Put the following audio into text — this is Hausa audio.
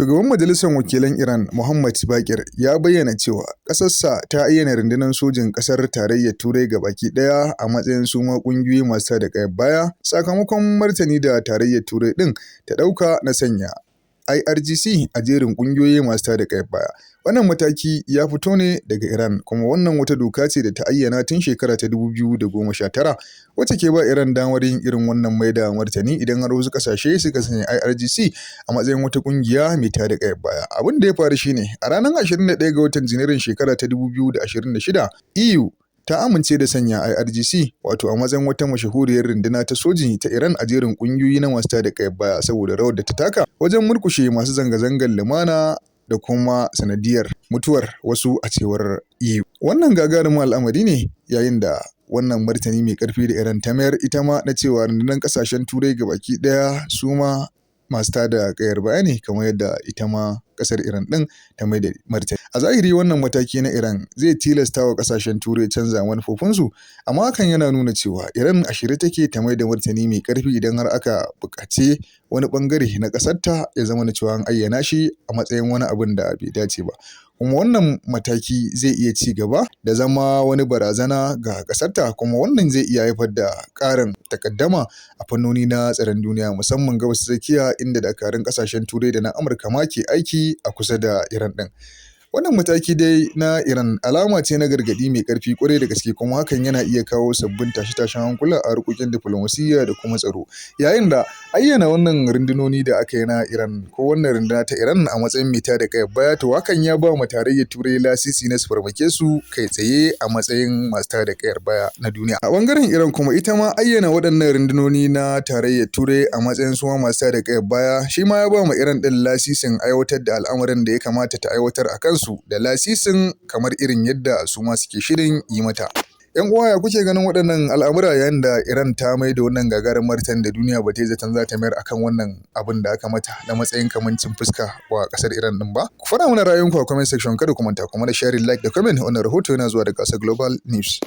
Shugaban Majalisar Wakilan Iran, Mohammad Baghir, ya bayyana cewa ƙasarsa ta ayyana rundunar sojin ƙasar Tarayyar Turai gabaki ɗaya a matsayin su ma ƙungiyoyi masu tada ƙayar baya, sakamakon martani da Tarayyar Turai ɗin ta ɗauka na sanya IRGC a jerin ƙungiyoyi masu tada ƙayar baya. Wannan mataki ya fito ne daga Iran, kuma wannan wata doka ce da ta ayyana tun shekara ta 2019, wacce ke ba Iran damar yin irin wannan mai da martani idan har wasu ƙasashe suka sanya IRGC a matsayin wata ƙungiya mai tada ƙayar baya. Abin da ya faru shine a ranar 21 ga watan Janairun shekara ta 2026, EU ta amince da sanya IRGC wato a matsayin wata mashahuriyar runduna ta soji ta Iran a jerin ƙungiyoyi na masu tada ƙayar baya saboda rawar da ta taka wajen murkushe masu zanga-zangar lumana da kuma sanadiyar mutuwar wasu a cewar EU. Wannan gagarumin al'amari ne yayin da wannan martani mai ƙarfi da Iran ta mayar ita ma na cewa rundunar ƙasashen Turai gabaki ɗaya su ma masu tada ƙayar baya ne, kamar yadda ita ma ƙasar Iran ɗin ta mai da martani. A zahiri wannan mataki na Iran zai tilasta wa ƙasashen Turai canza manufofinsu, amma hakan yana nuna cewa Iran a shirye take ta mai da martani mai ƙarfi idan har aka buƙaci wani ɓangare na ƙasarta ya zama na cewa an ayyana shi a matsayin wani abin da bai dace ba. Kuma wannan mataki zai iya ci gaba da zama wani barazana ga ƙasarta, kuma wannan zai iya haifar da ƙarin takaddama a fannoni na tsaron duniya, musamman gabas ta tsakiya inda dakarun ƙasashen Turai da na Amurka ma ke aiki a kusa da Iran ɗin. Wannan mataki dai na Iran alama ce na gargaɗi mai ƙarfi ƙwarai da gaske, kuma hakan yana iya kawo sabbin tashe-tashen hankula a harkokin diflomasiyya da kuma tsaro. Yayin da ayyana wannan rundunoni da aka yi na Iran ko wannan runduna ta Iran a matsayin mai tada ƙayar baya, to hakan ya ba wa Tarayyar Turai lasisi na su farmake su kai tsaye a matsayin masu tada ƙayar baya na duniya. A ɓangaren Iran kuma ita ma ayyana waɗannan rundunoni na Tarayyar Turai a matsayin su ma masu tada ƙayar baya shi ma ya ba ma Iran ɗin lasisin aiwatar da al'amarin da ya kamata ta aiwatar a kansu da lasisin kamar irin yadda su ma suke shirin yi mata. Yan uwa, ya kuke ganin waɗannan al'amura yayin da Iran ta mai da wannan gagarin martani da duniya ba ta yi zaton za ta mayar akan wannan abin da aka mata na matsayin kamancin fuska wa ƙasar Iran ɗin ba? Ku faɗa mana ra'ayinku a comment section, kada ku manta kuma da sharing, like da comment. Wannan rahoto yana zuwa daga ƙasar Global News.